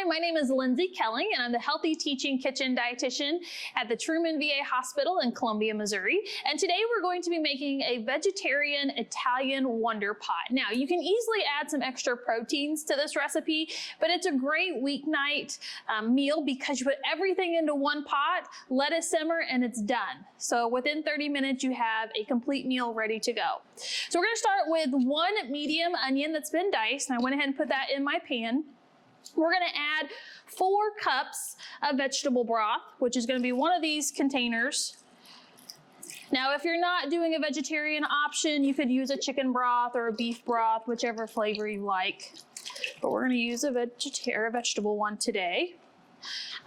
my name is Lindsay Kelling, and I'm the Healthy Teaching Kitchen Dietitian at the Truman VA Hospital in Columbia, Missouri. And today we're going to be making a vegetarian Italian Wonder Pot. Now, you can easily add some extra proteins to this recipe, but it's a great weeknight meal because you put everything into one pot, let it simmer, and it's done. So within 30 minutes, you have a complete meal ready to go. So we're going to start with one medium onion that's been diced, and I went ahead and put that in my pan. We're going to add 4 cups of vegetable broth, which is going to be one of these containers. Now, if you're not doing a vegetarian option, you could use a chicken broth or a beef broth, whichever flavor you like. But we're going to use a vegetable one today.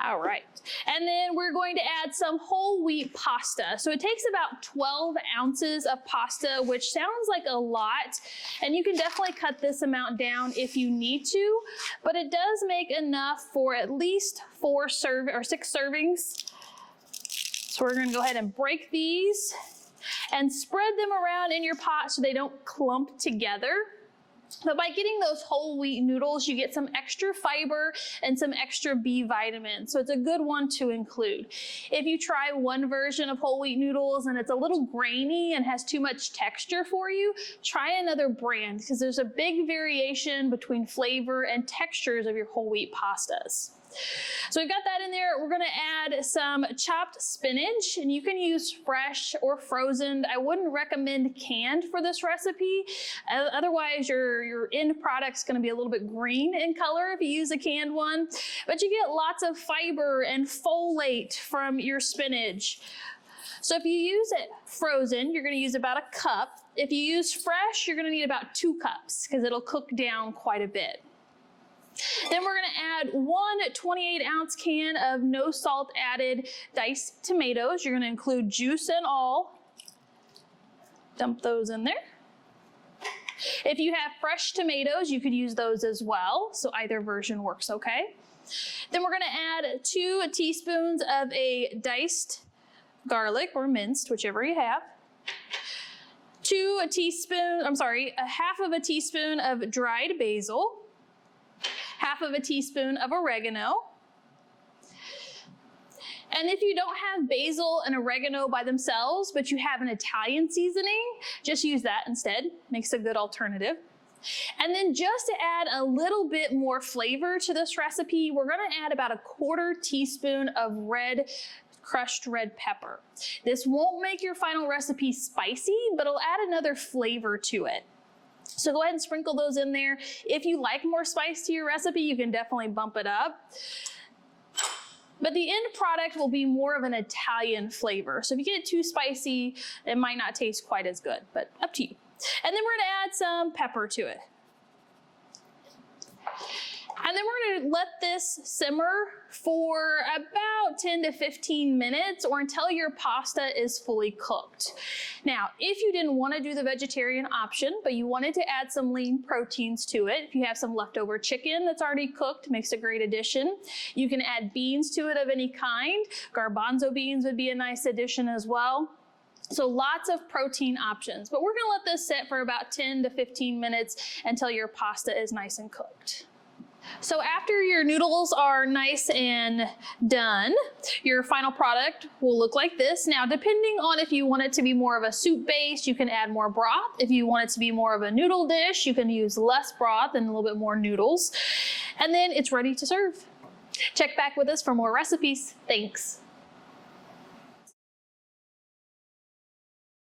All right, and then we're going to add some whole wheat pasta. So it takes about 12 ounces of pasta, which sounds like a lot, and you can definitely cut this amount down if you need to, but it does make enough for at least 6 servings. So we're gonna go ahead and break these and spread them around in your pot so they don't clump together. But by getting those whole wheat noodles, you get some extra fiber and some extra B vitamins. So it's a good one to include. If you try one version of whole wheat noodles and it's a little grainy and has too much texture for you, try another brand because there's a big variation between flavor and textures of your whole wheat pastas. So we've got that in there. We're going to add some chopped spinach, and you can use fresh or frozen. I wouldn't recommend canned for this recipe. Otherwise, your end product's going to be a little bit green in color if you use a canned one. But you get lots of fiber and folate from your spinach. So if you use it frozen, you're going to use about a cup. If you use fresh, you're going to need about 2 cups because it'll cook down quite a bit. Then we're going to add 1 28-ounce can of no salt added diced tomatoes. You're going to include juice and all. Dump those in there. If you have fresh tomatoes, you could use those as well. So either version works okay. Then we're going to add 2 teaspoons of a diced garlic or minced, whichever you have. A half of a teaspoon of dried basil. Half of a teaspoon of oregano. And if you don't have basil and oregano by themselves, but you have an Italian seasoning, just use that instead. Makes a good alternative. And then just to add a little bit more flavor to this recipe, we're going to add about 1/4 teaspoon of crushed red pepper. This won't make your final recipe spicy, but it'll add another flavor to it. So go ahead and sprinkle those in there. If you like more spice to your recipe, you can definitely bump it up. But the end product will be more of an Italian flavor. So if you get it too spicy, it might not taste quite as good, but up to you. And then we're gonna add some pepper to it. And then we're gonna let this simmer for about 10 to 15 minutes or until your pasta is fully cooked. Now, if you didn't wanna do the vegetarian option, but you wanted to add some lean proteins to it, if you have some leftover chicken that's already cooked, makes a great addition. You can add beans to it of any kind. Garbanzo beans would be a nice addition as well. So lots of protein options, but we're gonna let this sit for about 10 to 15 minutes until your pasta is nice and cooked. So after your noodles are nice and done, your final product will look like this. Now, depending on if you want it to be more of a soup base, you can add more broth. If you want it to be more of a noodle dish, you can use less broth and a little bit more noodles. And then it's ready to serve. Check back with us for more recipes. Thanks.